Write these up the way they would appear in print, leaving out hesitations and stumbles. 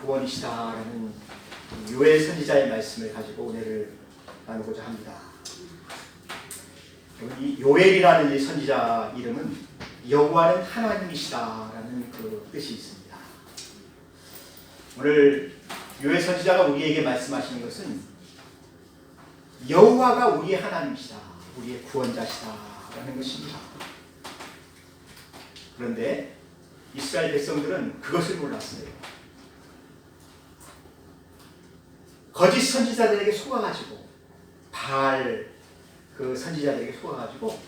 구원이시다라는 요엘 선지자의 말씀을 가지고 오늘을 나누고자 합니다. 이 요엘이라는 이 선지자 이름은 여호와는 하나님이시다라는 그 뜻이 있습니다. 오늘 요엘 선지자가 우리에게 말씀하시는 것은 여호와가 우리의 하나님이시다, 우리의 구원자시다라는 것입니다. 그런데 이스라엘 백성들은 그것을 몰랐어요. 거짓 선지자들에게 속아가지고, 바알 그 선지자들에게 속아가지고,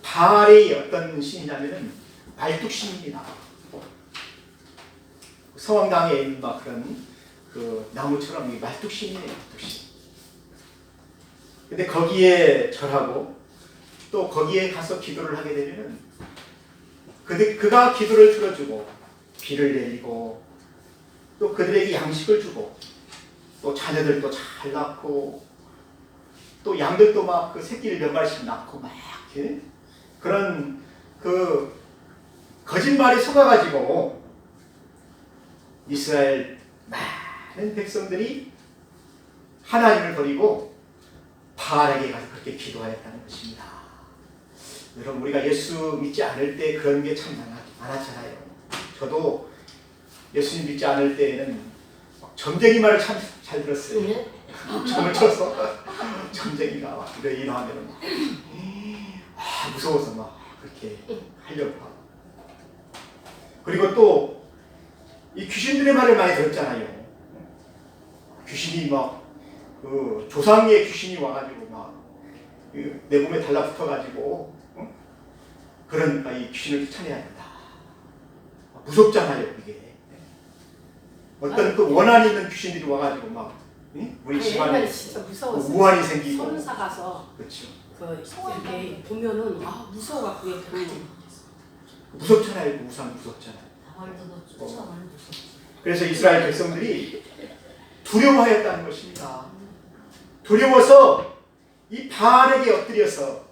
바알이 어떤 신이냐면은 말뚝신입니다. 서왕당에 있는 막 그런 그 나무처럼 이 말뚝신이에요, 말뚝신. 근데 거기에 절하고 또 거기에 가서 기도를 하게 되면은 그가 기도를 들어주고 비를 내리고 또 그들에게 양식을 주고 또 자녀들도 잘 낳고 또 양들도 막 그 새끼를 몇 마리씩 낳고 막 이렇게 그런 그 거짓말에 속아가지고 이스라엘 많은 백성들이 하나님을 버리고 바알에게 가서 그렇게 기도하였다는 것입니다. 여러분, 우리가 예수 믿지 않을 때 그런 게 참 많았잖아요. 저도 예수님 믿지 않을 때에는 점쟁이 말을 참 잘 들었어요. 점을 쳐서 점쟁이가 막 이러 하면 무서워서 막 그렇게 하려고 하고. 그리고 또 이 귀신들의 말을 많이 들었잖아요. 귀신이 막 그 조상의 귀신이 와가지고 막 내 몸에 달라붙어가지고 그러니까 이 귀신을 쫓아내야 된다. 무섭잖아요, 이게. 어떤 그 원한 있는 귀신들이 와가지고 막 우리 집안에 우환이 생기고. 선사 가서 그렇죠. 이렇게 보면은 무서워갖고 무섭잖아요, 그 우상 무섭잖아요. 그래서 이스라엘 백성들이 두려워하였다는 것입니다. 두려워서 이 바알에게 엎드려서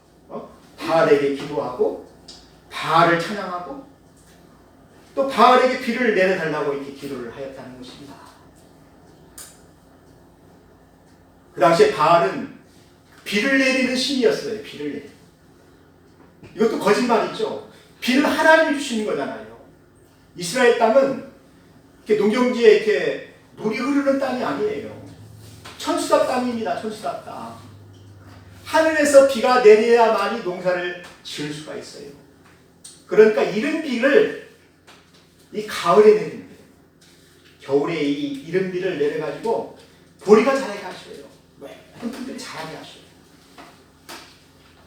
바알에게 기도하고 바알을 찬양하고 또 바알에게 비를 내려달라고 이렇게 기도를 하였다는 것입니다. 그 당시에 바알은 비를 내리는 신이었어요. 비를 내리는. 이것도 거짓말이죠. 비는 하나님이 주시는 거잖아요. 이스라엘 땅은 이렇게 농경지에 이렇게 물이 흐르는 땅이 아니에요. 천수답 땅입니다. 천수답 땅. 하늘에서 비가 내려야만이 농사를 지을 수가 있어요. 그러니까 이른 비를 이 가을에 내리는 거예요. 겨울에 이 이른 비를 내려가지고 보리가 자라게 하셔요. 풀들이 자라게 하셔요.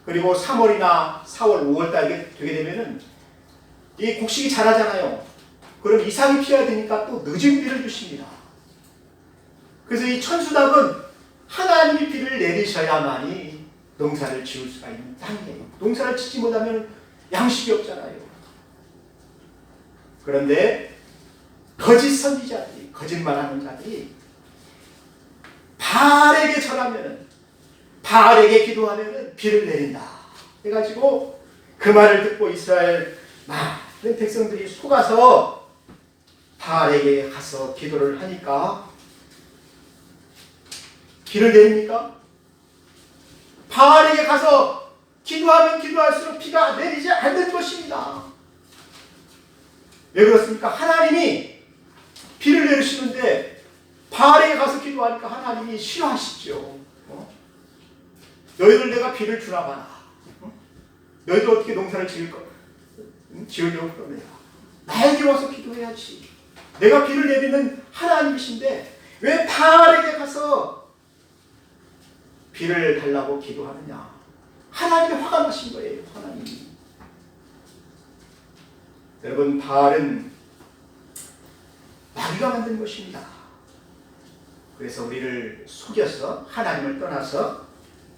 그리고 3월이나 4월, 5월 달에 되게 되면은 이 곡식이 자라잖아요. 그럼 이삭이 피어야 되니까 또 늦은 비를 주십니다. 그래서 이 천수답은 하나님이 비를 내리셔야만이 농사를 지을 수가 있는 땅이에요. 농사를 짓지 못하면 양식이 없잖아요. 그런데 거짓 선지자들이, 거짓말하는 자들이 바알에게 절하면은, 바알에게 기도하면은 비를 내린다 해가지고 그 말을 듣고 이스라엘 많은 백성들이 속아서 바알에게 가서 기도를 하니까 비를 내립니까? 바알에게 가서 기도하면 기도할수록 비가 내리지 않는 것입니다. 왜 그렇습니까? 하나님이 비를 내리시는데 바알에게 가서 기도하니까 하나님이 싫어하시죠. 너희들 내가 비를 주나 봐라. 너희들 어떻게 농사를 지으려고 그러느냐. 나에게 와서 기도해야지. 내가 비를 내리는 하나님이신데 왜 바알에게 가서 비를 달라고 기도하느냐. 하나님이 화가 나신 거예요. 하나님이. 여러분, 바알은 마귀가 만든 것입니다. 그래서 우리를 속여서 하나님을 떠나서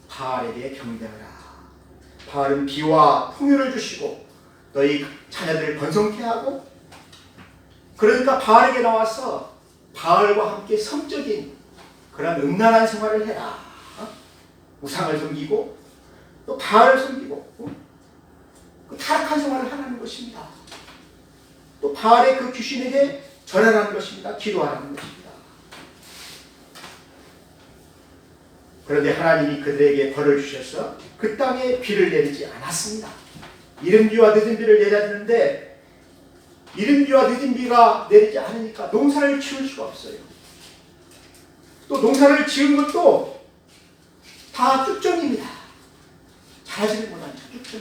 바알에게 경배하라. 바알은 비와 풍요를 주시고 너희 자녀들을 번성케 하고, 그러니까 바알에게 나와서 바알과 함께 성적인 그런 음란한 생활을 해라. 우상을 섬기고 또 바알을 섬기고 그 타락한 생활을 하는 것입니다. 또 바알의 그 귀신에게 전하라는 것입니다. 기도하라는 것입니다. 그런데 하나님이 그들에게 벌을 주셔서 그 땅에 비를 내리지 않았습니다. 이른 비와 늦은 비를 내려야 되는데 이른 비와 늦은 비가 내리지 않으니까 농사를 지을 수가 없어요. 또 농사를 지은 것도 다 쭉정입니다. 잘하지는 못하니까 쭉정.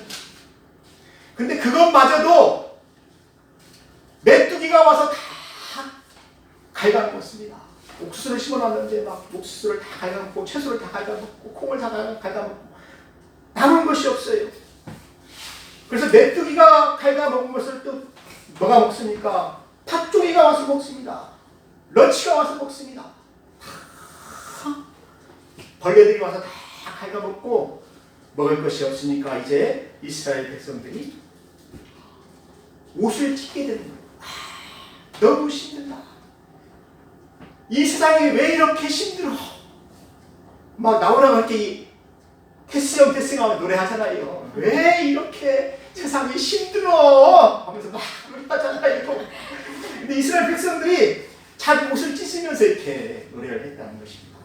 근데 그것마저도 메뚜기가 와서 다 갉아먹었습니다. 옥수수를 심어놨는데 막 옥수수를 다 갉아먹고 채소를 다 갉아먹고 콩을 다 갉아먹고 남은 것이 없어요. 그래서 메뚜기가 갉아먹은 것을 또 뭐가 먹습니까? 팥종이가 와서 먹습니다. 러치가 와서 먹습니다. 벌레들이 와서 다 갉아먹고 먹을 것이 없으니까 이제 이스라엘 백성들이 옷을 찢게 되는 거예요. 너무 힘들다. 이 세상이 왜 이렇게 힘들어? 막 나오라고 할때 테스형 테스형 노래하잖아요. 왜 이렇게 세상이 힘들어? 하면서 막 노래하잖아요. 근데 이스라엘 백성들이 자기 옷을 찢으면서 이렇게 노래를 했다는 것입니다.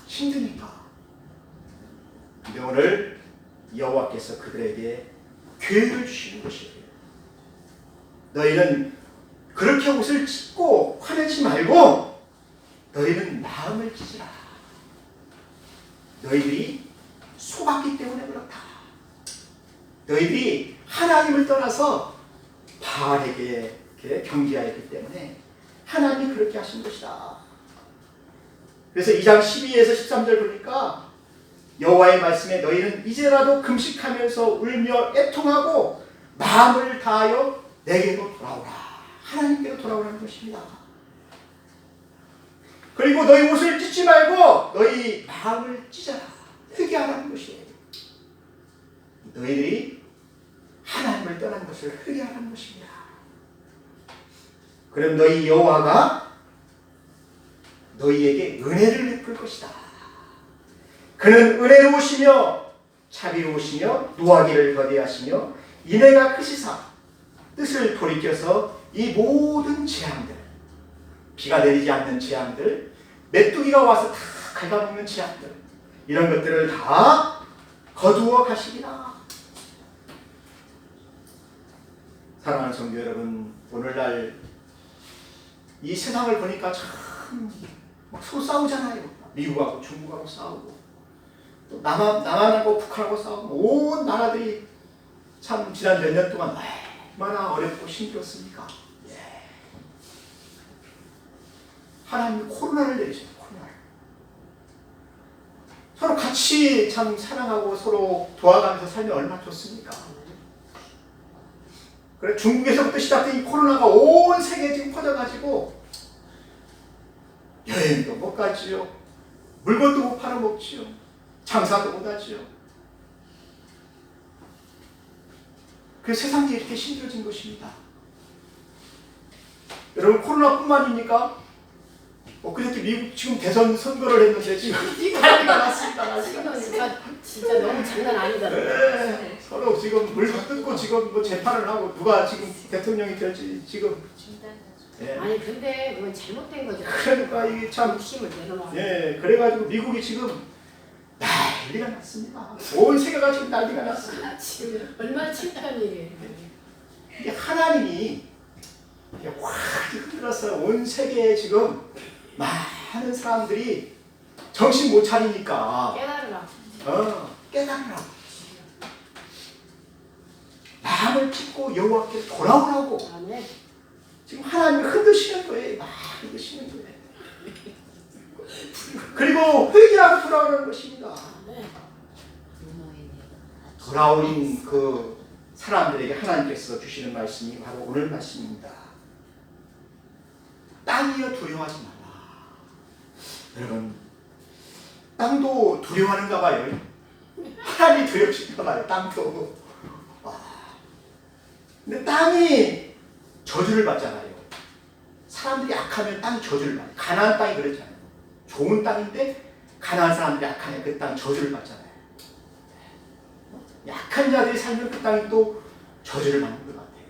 힘드니까. 근데 오늘 여호와께서 그들에게 기회를 주시는 것이에요. 너희는 그렇게 옷을 찢고 화내지 말고 너희는 마음을 찢으라. 너희들이 속았기 때문에 그렇다. 너희들이 하나님을 떠나서 바알에게 경배하였기 때문에 하나님이 그렇게 하신 것이다. 그래서 2장 12에서 13절 보니까 여호와의 말씀에 너희는 이제라도 금식하면서 울며 애통하고 마음을 다하여 내게로 돌아오라. 하나님께로 돌아오라는 것입니다. 그리고 너희 옷을 찢지 말고 너희 마음을 찢어라. 회개하라는 것이에요. 너희들이 하나님을 떠난 것을 회개하라는 것입니다. 그럼 너희 여호와가 너희에게 은혜를 베풀 것이다. 그는 은혜로우시며 자비로우시며 노하기를 거대하시며 인애가 크시사 뜻을 돌이켜서 이 모든 재앙들, 비가 내리지 않는 재앙들, 메뚜기가 와서 다 갉아먹는 재앙들, 이런 것들을 다 거두어 가시리라. 사랑하는 성도 여러분, 오늘날 이 세상을 보니까 참 서로 싸우잖아요. 미국하고 중국하고 싸우고 또 남한하고 북한하고 싸우고 온 나라들이 참 지난 몇 년 동안 얼마나 어렵고 힘들었습니까? 하나님이 코로나를 내리셨어요. 코로나를. 서로 같이 참 사랑하고 서로 도와가면서 살면 얼마나 좋습니까? 그래 중국에서부터 시작된 이 코로나가 온 세계에 지금 퍼져가지고 여행도 못 가지요. 물건도 못 팔아먹지요. 장사도 못 하지요. 그 세상이 이렇게 힘들어진 것입니다. 여러분 코로나뿐만입니까? 그저께 미국 지금 대선 선거를 했는데 지금 난리가 났습니다. 진짜 너무 장난 아니잖아요. 네, 서로 지금 물고 뜯고 지금 뭐 재판을 하고 누가 지금 대통령이 될지 지금. 네. 아니 근데 그건 잘못된 거죠. 그러니까 이게 참 힘을 내려놔. 예, 그래가지고 미국이 지금 난리가 났습니다. 온 세계가 지금 난리가 났습니다. 지금 얼마나 창피한 일이에요. 이게 하나님이 확 흔들어서 온 세계에 지금 많은 사람들이 정신 못 차리니까 깨달으라. 깨달으라고 마음을 찢고 여호와께 돌아오라고. 아멘. 지금 하나님이 흔드시는 거예요. 막 흔드시는 거예요. 그리고 회개하고 돌아오는 것입니다. 돌아오는 그 사람들에게 하나님께서 주시는 말씀이 바로 오늘 말씀입니다. 땅이여 두려워하지 말라. 여러분 땅도 두려워하는가 봐요. 하나님이 두려우신가 봐요. 땅도. 근데 땅이 저주를 받잖아요. 사람들이 약하면 땅이 저주를 받아요. 가나안 땅이 그렇잖아요. 좋은 땅인데 가나안 사람들이 약하면 그 땅 저주를 받잖아요. 약한 자들이 살면 그 땅이 또 저주를 받는 것 같아요.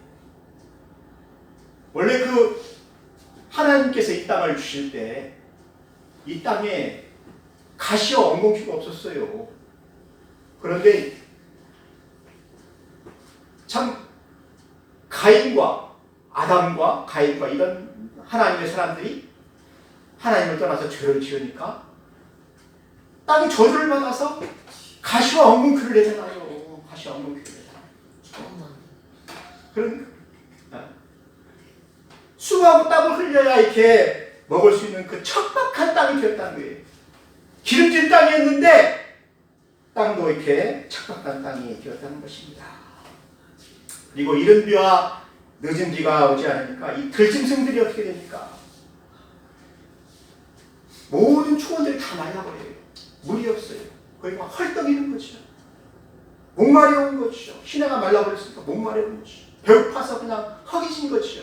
원래 하나님께서 이 땅을 주실 때 이 땅에 가시와 엉겅퀴가 없었어요. 그런데 참 아담과 가인과 이런 하나님의 사람들이 하나님을 떠나서 죄를 지으니까 땅이 저주를 받아서 가시와 엉겅퀴를 내잖아요. 가시와 엉겅퀴를 내잖아요. 그러니까 수고하고 땀을 흘려야 이렇게 먹을 수 있는 그 척박한 땅이 되었다는 거예요. 기름진 땅이었는데 땅도 이렇게 척박한 땅이 되었다는 것입니다. 그리고 이른 비와 늦은 비가 오지 않으니까 이 들짐승들이 어떻게 됩니까? 모든 초원들이 다 말라버려요. 물이 없어요. 거의 막 헐떡이는 거죠. 목마려운 거죠. 시내가 말라버렸으니까 목마려운 거죠. 배고파서 그냥 허기진 거죠.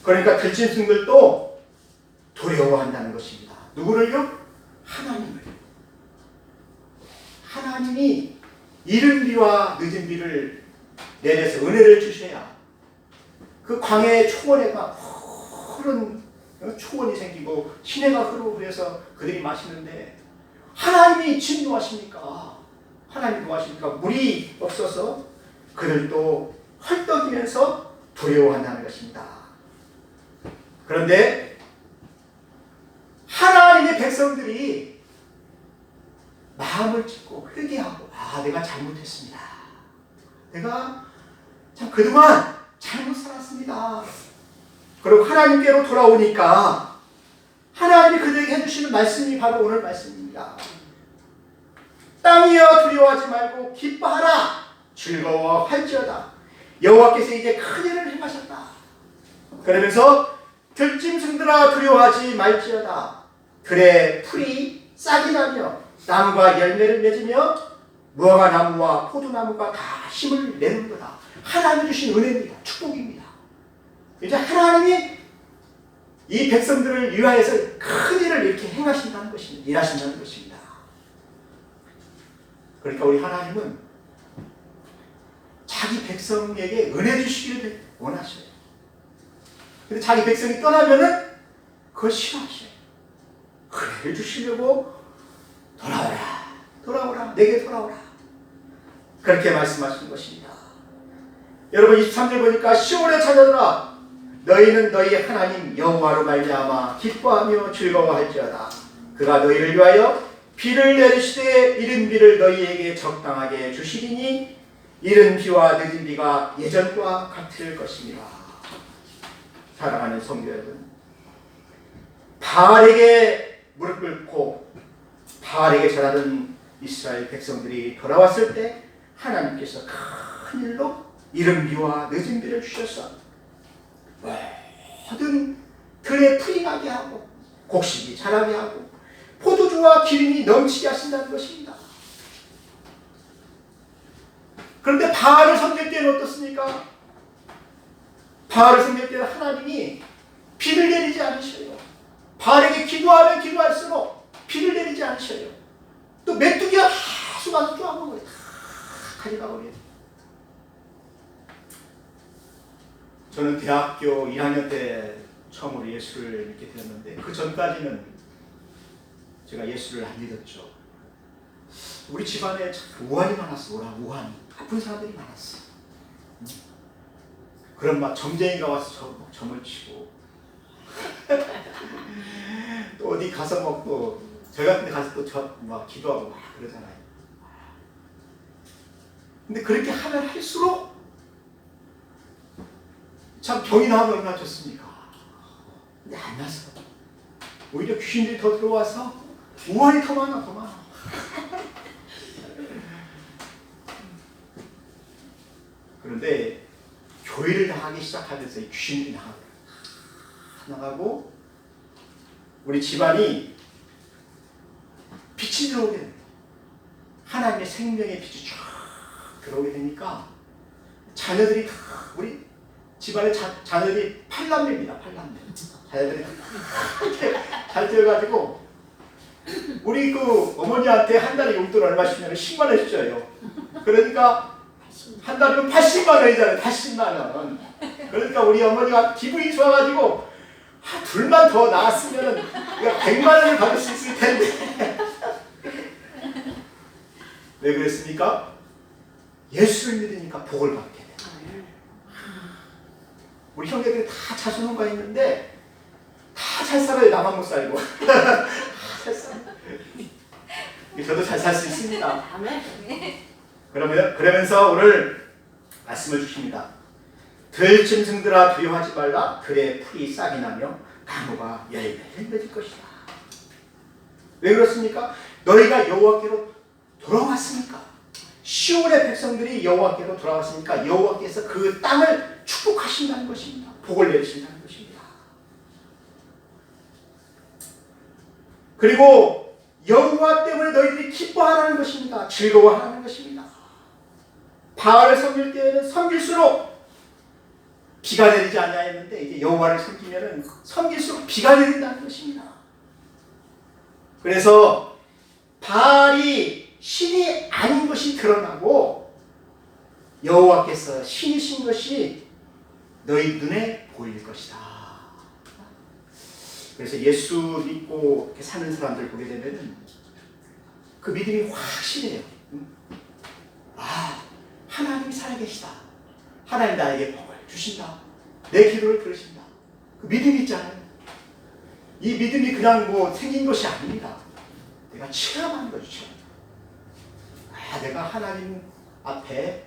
그러니까 들짐승들도 두려워한다는 것입니다. 누구를요? 하나님을. 하나님이 이른 비와 늦은 비를 내려서 은혜를 주셔야 그 광야의 초원에 막 푸른 초원이 생기고 시내가 흐르고 그래서 그들이 마시는데 하나님이 진노하십니까? 하나님 노하십니까? 물이 없어서 그들도 헐떡이면서 두려워한다는 것입니다. 그런데 하나님의 백성들이 마음을 찢고 회개하고 내가 잘못했습니다. 내가 참 그동안 잘못 살았습니다. 그리고 하나님께로 돌아오니까 하나님이 그들에게 해주시는 말씀이 바로 오늘 말씀입니다. 땅이여 두려워하지 말고 기뻐하라. 즐거워할지어다. 여호와께서 이제 큰 일을 행하셨다. 그러면서 들짐승들아 두려워하지 말지어다. 들의 풀이 싹이 나며 나무가 열매를 맺으며 무화과 나무와 포도나무가 다 힘을 내는 거다. 하나님이 주신 은혜입니다. 축복입니다. 이제 하나님이 이 백성들을 위하여서 큰 일을 이렇게 행하신다는 것입니다. 일하신다는 것입니다. 그러니까 우리 하나님은 자기 백성에게 은혜 주시기를 원하셔요. 근데 자기 백성이 떠나면은 그걸 싫어하셔요. 은혜를 주시려고 돌아오라. 내게 돌아오라. 그렇게 말씀하시는 것입니다. 여러분 23절 보니까 시온의 자녀들아 너희는 너희 하나님 여호와로 말미암아 기뻐하며 즐거워할지어다. 그가 너희를 위하여 비를 내리시되 이른 비를 너희에게 적당하게 주시리니 이른 비와 늦은 비가 예전과 같을 것입니다. 사랑하는 성도 여러분, 바알에게 무릎 꿇고 바알에게 절하던 이스라엘 백성들이 돌아왔을 때 하나님께서 큰 일로 이른 비와 늦은 비를 주셔서 모든 들에 풀이 나게 하고 곡식이 자라게 하고 포도주와 기름이 넘치게 하신다는 것입니다. 그런데 바알을 섬길 때는 어떻습니까? 바알을 섬길 때는 하나님이 비를 내리지 않으셔요. 바알에게 기도하면 기도할수록 비를 내리지 않으셔요. 또 메뚜기가 계속 와서 쪼아먹어요. 다 가져가버려요. 저는 대학교 1학년 때 처음으로 예수를 믿게 되었는데 그 전까지는 제가 예수를 안 믿었죠. 우리 집안에 참 우환이 많았어. 우환. 아픈 사람들이 많았어. 그럼 막 점쟁이가 와서 점을 치고 또 어디 가서 또 저희 같은 데 가서 또 막 기도하고 막 그러잖아요. 근데 그렇게 하면 할수록 참 병이 나오면 얼마나 좋습니까? 근데 안 났어. 오히려 귀신들이 더 들어와서 우환이 더 많아. 그런데 교회를 나가기 시작하면서 이 귀신들이 나가고 우리 집안이 빛이 들어오게 됩니다. 하나님의 생명의 빛이 쫙 들어오게 되니까 자녀들이 다 우리 집안의 자녀들이 8남매입니다. 8남매. 자녀들이 잘 되어가지고 우리 어머니한테 한 달에 용돈 얼마 주냐면 10만 원 줘요. 그러니까 한 달이면 80만 원이잖아요. 80만 원. 그러니까 우리 어머니가 기분이 좋아가지고 둘만 더 낳았으면 100만 원을 받을 수 있을 텐데. 왜 그랬습니까? 예수를 믿으니까 복을 받게 돼. 우리 형제들이 다 자손혼가 있는데 다 잘 살아요. 나만 못 살고. 잘 살아요. 저도 잘 살 수 있습니다. 그러면서 오늘 말씀을 주십니다. 들짐승들아 두려워하지 말라. 들의 풀이 싹이 나며 나무가 열매를 맺을 것이다. 왜 그렇습니까? 너희가 여호와께로 돌아왔으니까. 시온의 백성들이 여호와께로 돌아왔으니까 여호와께서 그 땅을 축복하신다는 것입니다. 복을 내리신다는 것입니다. 그리고 여호와 때문에 너희들이 기뻐하라는 것입니다. 즐거워하라는 것입니다. 바알을 섬길 때에는 섬길수록 비가 내리지 않냐했는데 이제 여호와를 섬기면은 섬길수록 비가 내린다는 것입니다. 그래서 바알이 신이 아닌 것이 드러나고 여호와께서 신이신 것이 너희 눈에 보일 것이다. 그래서 예수 믿고 이렇게 사는 사람들 보게 되면은 그 믿음이 확실해요. 하나님이 살아계시다. 하나님 나에게 복을 주신다. 내 기도를 들으신다. 그 믿음이 있잖아요. 이 믿음이 그냥 생긴 것이 아닙니다. 내가 체험하는 거죠. 내가 하나님 앞에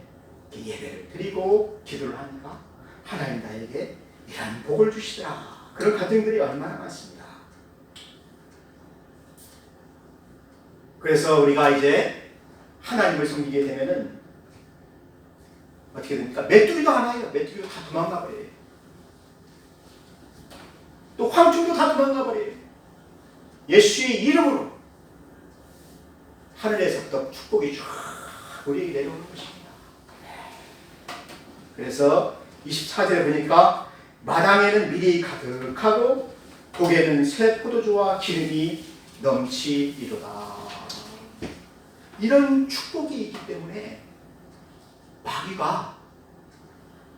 예배를 드리고 기도를 하니까 하나님 나에게 이런 복을 주시더라. 그런 가정들이 얼마나 많습니다. 그래서 우리가 이제 하나님을 섬기게 되면은 어떻게 됩니까? 메뚜기도 안 와요. 메뚜기도 다 도망가 버려요. 또 황충도 다 도망가 버려요. 예수의 이름으로 하늘에서부터 축복이 쫙 우리에게 내려오는 것입니다. 그래서 24절에 보니까 마당에는 밀이 가득하고 독에는 새 포도주와 기름이 넘치리로다. 이런 축복이 있기 때문에 마귀가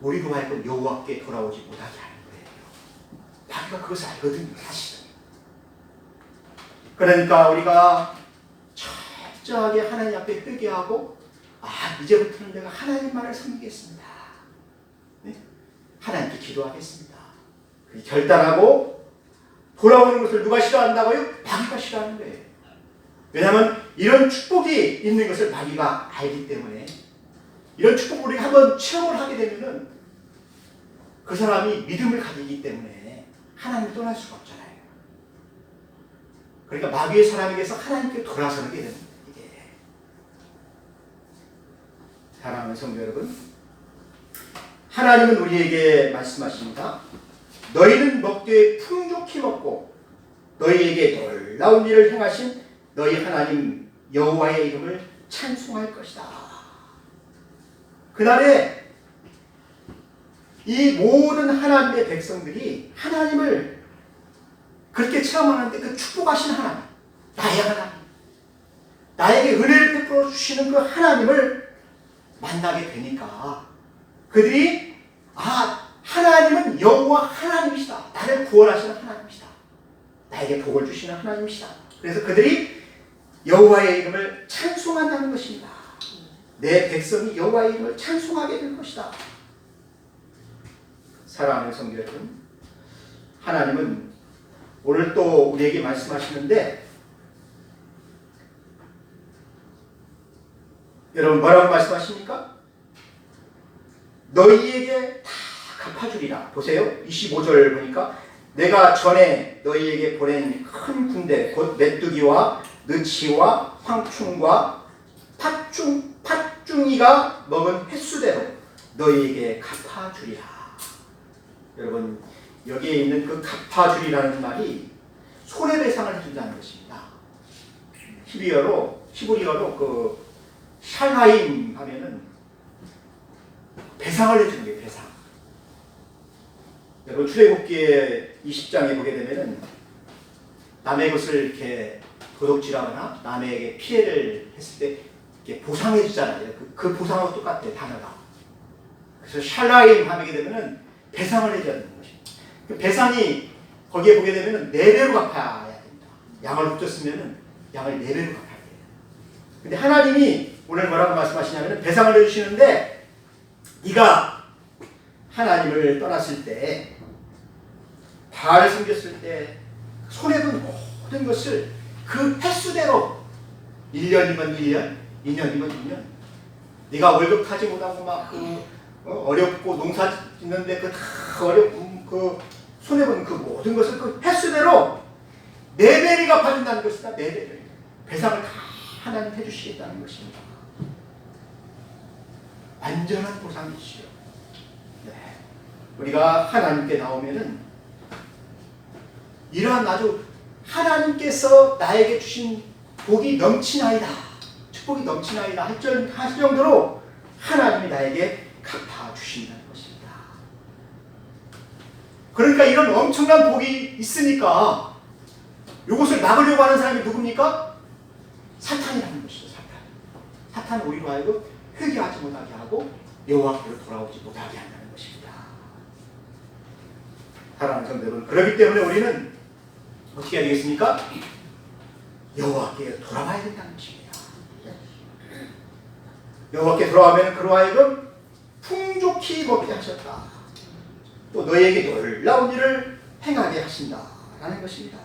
우리로 하여금 여호와께 돌아오지 못하게 하는 거예요. 마귀가 그것을 알거든요. 사실은. 그러니까 우리가 철저하게 하나님 앞에 회개하고 이제부터는 내가 하나님만을 섬기겠습니다. 네? 하나님께 기도하겠습니다. 결단하고 돌아오는 것을 누가 싫어한다고요? 마귀가 싫어하는 거예요. 왜냐하면 이런 축복이 있는 것을 마귀가 알기 때문에 이런 축복을 우리가 한번 체험을 하게 되면은 그 사람이 믿음을 가지기 때문에 하나님을 떠날 수가 없잖아요. 그러니까 마귀의 사람에게서 하나님께 돌아서게 되는 거예요. 사랑하는 성도 여러분, 하나님은 우리에게 말씀하십니다. 너희는 먹되 풍족히 먹고 너희에게 놀라운 일을 행하신 너희 하나님 여호와의 이름을 찬송할 것이다. 그날에 이 모든 하나님의 백성들이 하나님을 그렇게 체험하는데 그 축복하신 하나님, 나의 하나님, 나에게 은혜를 베풀어 주시는 그 하나님을 만나게 되니까 그들이 하나님은 여호와 하나님이시다. 나를 구원하시는 하나님이시다. 나에게 복을 주시는 하나님이시다. 그래서 그들이 여호와의 이름을 찬송한다는 것입니다. 내 백성이 여호와의 이름을 찬송하게 될 것이다. 사랑하는 성도 여러분, 하나님은 오늘 또 우리에게 말씀하시는데 여러분 뭐라고 말씀하십니까? 너희에게 다 갚아주리라. 보세요. 25절 보니까 내가 전에 너희에게 보낸 큰 군대 곧 메뚜기와 느치와 황충과 팥중이가 먹은 횟수대로 너희에게 갚아주리라. 여러분 여기에 있는 그 갚아주리라는 말이 손해배상을 해준다는 것입니다. 히브리어로 그 샬하임 하면은 배상을 해주는 거예요. 배상. 여러분 출애굽기의 20장에 보게 되면은 남의 것을 이렇게 도둑질하거나 남에게 피해를 했을 때 이렇게 보상해 주잖아요. 그 보상하고 똑같아요, 단어가. 그래서 샬라임 하게 되면은 배상을 해줘야 되는 것입니다. 그 배상이 거기에 보게 되면은 4배로 갚아야 됩니다. 양을 훔쳤으면은 양을 4배로 갚아야 돼요. 근데 하나님이 오늘 뭐라고 말씀하시냐면은 배상을 해주시는데, 네가 하나님을 떠났을 때, 바알을 섬겼을 때 손해본 모든 것을 그 횟수대로 1년이면 1년, 2년이면 2년, 네가 월급 타지 못하고 막 어렵고 농사 짓는데 그 손해본 그 모든 것을 그 횟수대로 4배를 갚아준다는 것이다. 4배를 배상을 다 하나님 해주시겠다는 것입니다. 완전한 보상이시죠. 네. 우리가 하나님께 나오면은 이러한 아주 하나님께서 나에게 주신 복이 넘치나이다, 축복이 넘치나이다 할 정도로 하나님이 나에게 갚아주신다는 것입니다. 그러니까 이런 엄청난 복이 있으니까 이것을 막으려고 하는 사람이 누굽니까? 사탄이라는 것이죠. 사탄은 우리로 하여금 회개하지 못하게 하고 여호와께로 돌아오지 못하게 한다는 것입니다. 사랑하는 성도 여러분, 그렇기 때문에 우리는 어떻게 해야 되겠습니까? 여호와께 돌아와야 된다는 것입니다. 여호와께 돌아오면 그로 하여금 풍족히 먹게 하셨다. 또 너희에게 놀라운 일을 행하게 하신다라는 것입니다.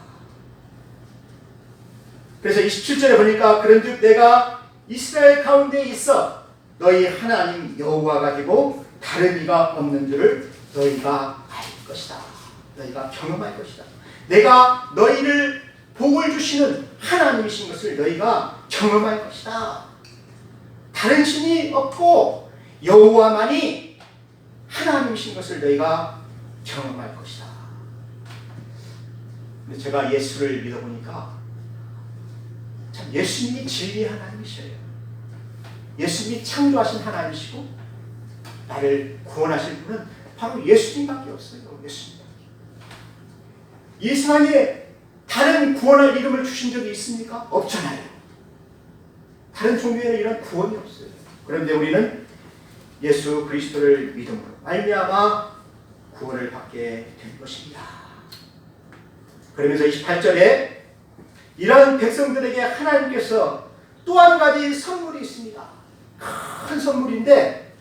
그래서 27절에 보니까 그런즉 내가 이스라엘 가운데 있어 너희 하나님 여호와 가지고 다른 이가 없는 줄을 너희가 알 것이다. 너희가 경험할 것이다. 내가 너희를 복을 주시는 하나님이신 것을 너희가 경험할 것이다. 다른 신이 없고 여호와만이 하나님이신 것을 너희가 경험할 것이다. 근데 제가 예수를 믿어보니까 참 예수님이 진리의 하나님이셔요. 예수님이 창조하신 하나님이시고 나를 구원하실 분은 바로 예수님밖에 없어요. 예수님밖에. 이 세상에 다른 구원할 이름을 주신 적이 있습니까? 없잖아요. 다른 종교에는 이런 구원이 없어요. 그런데 우리는 예수 그리스도를 믿음으로 말미암아 구원을 받게 된 것입니다. 그러면서 28절에 이런 백성들에게 하나님께서 또 한 가지 선물이 있습니다. 큰 선물인데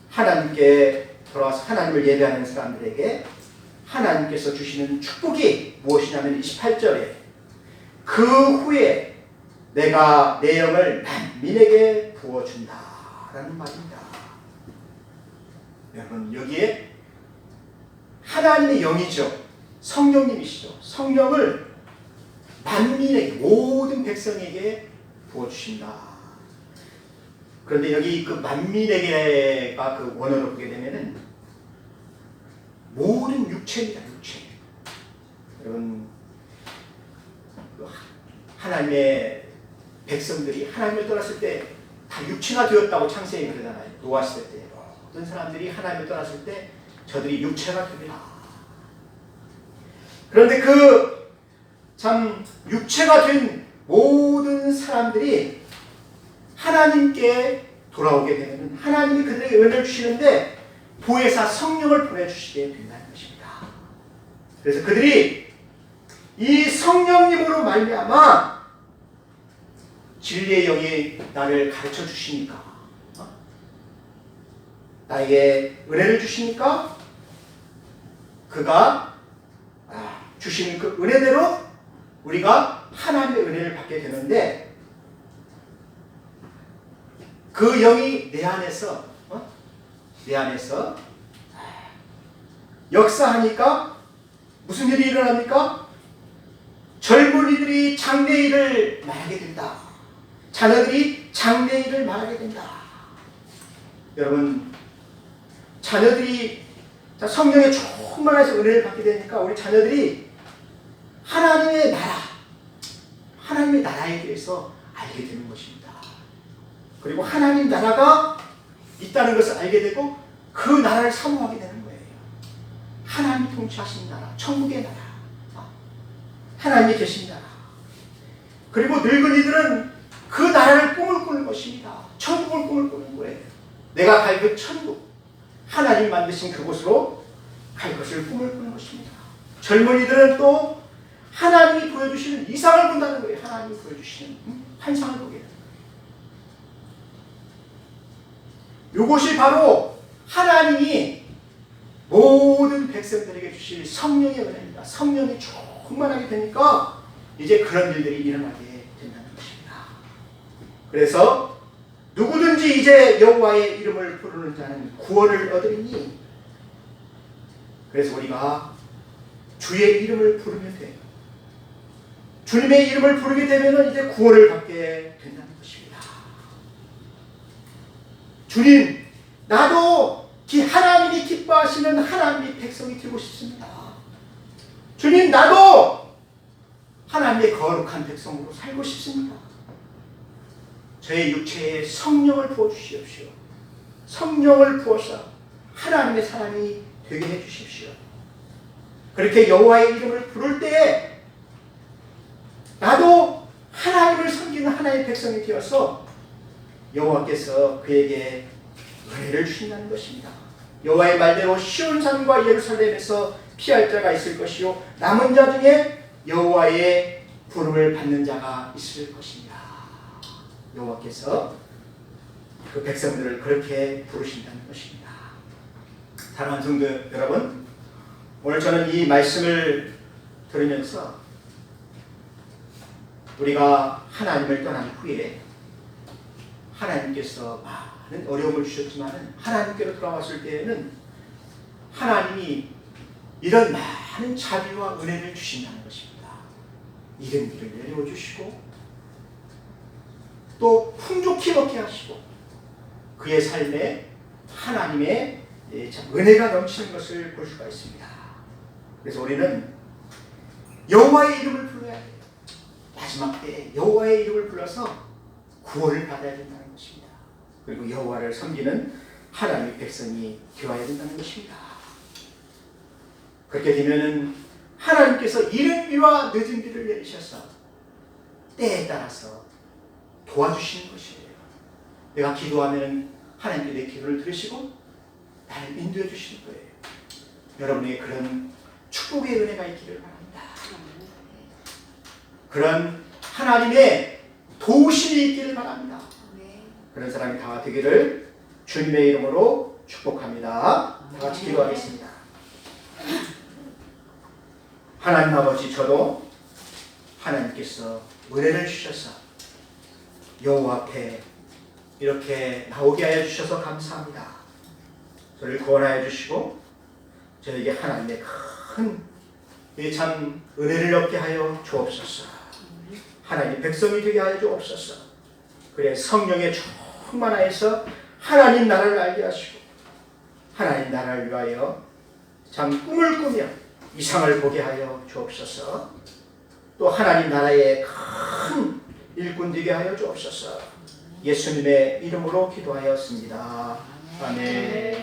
하나님께 돌아와서 하나님을 예배하는 사람들에게 하나님께서 주시는 축복이 무엇이냐면 28절에 그 후에 내가 내 영을 만민에게 부어준다라는 말입니다. 여러분 여기에 하나님의 영이죠. 성령님이시죠. 성령을 만민에게 모든 백성에게 부어주신다. 그런데 여기 그 만민에게가 그 원어로 보게 되면은 모든 육체입니다. 육체. 여러분 하나님의 백성들이 하나님을 떠났을 때 다 육체가 되었다고 창세기 그러잖아요. 노아 시대 때 모든 사람들이 하나님을 떠났을 때 저들이 육체가 됩니다. 그런데 그 참 육체가 된 모든 사람들이 하나님께 돌아오게 되면 하나님이 그들에게 은혜를 주시는데 보혜사 성령을 보내주시게 된다는 것입니다. 그래서 그들이 이 성령님으로 말미암아 진리의 영이 나를 가르쳐 주시니까 나에게 은혜를 주시니까 그가 주시는 그 은혜대로 우리가 하나님의 은혜를 받게 되는데 그 영이 내 안에서 역사하니까 무슨 일이 일어납니까? 젊은이들이 장래일을 말하게 된다. 자녀들이 장래일을 말하게 된다. 여러분 자녀들이 성령에 충만해서 은혜를 받게 되니까 우리 자녀들이 하나님의 나라, 하나님의 나라에 대해서 알게 되는 것입니다. 그리고 하나님 나라가 있다는 것을 알게 되고 그 나라를 사모하게 되는 거예요. 하나님이 통치하시는 나라, 천국의 나라, 하나님이 계신 나라. 그리고 늙은이들은 그 나라를 꿈을 꾸는 것입니다. 천국을 꿈을 꾸는 거예요. 내가 갈 그 천국, 하나님 만드신 그곳으로 갈 것을 꿈을 꾸는 것입니다. 젊은이들은 또 하나님이 보여주시는 이상을 본다는 거예요. 하나님이 보여주시는 환상을 보게 됩니다. 이것이 바로 하나님이 모든 백성들에게 주실 성령의 은혜입니다. 성령이 충만하게 되니까 이제 그런 일들이 일어나게 된다는 것입니다. 그래서 누구든지 이제 여호와의 이름을 부르는 자는 구원을 얻으리니, 그래서 우리가 주의 이름을 부르면 돼요. 주님의 이름을 부르게 되면 이제 구원을 받게 된다는 것입니다. 주님, 나도 하나님이 기뻐하시는 하나님의 백성이 되고 싶습니다. 주님, 나도 하나님의 거룩한 백성으로 살고 싶습니다. 저의 육체에 성령을 부어주시옵시오. 성령을 부어서 하나님의 사람이 되게 해주십시오. 그렇게 여호와의 이름을 부를 때에 나도 하나님을 섬기는 하나님의 백성이 되어서 여호와께서 그에게 은혜를 주신다는 것입니다. 여호와의 말대로 시온 산과 예루살렘에서 피할 자가 있을 것이요 남은 자 중에 여호와의 부름을 받는 자가 있을 것입니다. 여호와께서 그 백성들을 그렇게 부르신다는 것입니다. 사랑하는 성도 여러분, 오늘 저는 이 말씀을 들으면서 우리가 하나님을 떠난 후에 하나님께서 많은 어려움을 주셨지만 하나님께로 돌아왔을 때에는 하나님이 이런 많은 자비와 은혜를 주신다는 것입니다. 이른 비를 내려주시고 또 풍족히 먹게 하시고 그의 삶에 하나님의 은혜가 넘치는 것을 볼 수가 있습니다. 그래서 우리는 여호와의 이름을 불러야 해요. 마지막 때 여호와의 이름을 불러서 구원을 받아야 된다는 것입니다. 그리고 여호와를 섬기는 하나님의 백성이 되어야 된다는 것입니다. 그렇게 되면은 하나님께서 이른 비와 늦은 비를 내리셔서 때에 따라서 도와주시는 것이에요. 내가 기도하면 하나님께 내 기도를 들으시고 나를 인도해 주시는 거예요. 여러분에게 그런 축복의 은혜가 있기를 바랍니다. 그런 하나님의 도우심이 있기를 바랍니다. 그런 사람이 다 되기를 주님의 이름으로 축복합니다. 다 같이 기도하겠습니다. 하나님 아버지, 저도 하나님께서 은혜를 주셔서 여호와 앞에 이렇게 나오게 하여 주셔서 감사합니다. 저를 구원하여 주시고 저에게 하나님의 큰 참 은혜를 얻게 하여 주옵소서. 하나님 백성이 되게 하여 주옵소서. 그래 성령의 충만하여서 하나님 나라를 알게 하시고 하나님 나라를 위하여 참 꿈을 꾸며 이상을 보게 하여 주옵소서. 또 하나님 나라의 큰 일꾼 되게 하여 주옵소서. 예수님의 이름으로 기도하였습니다. 아멘.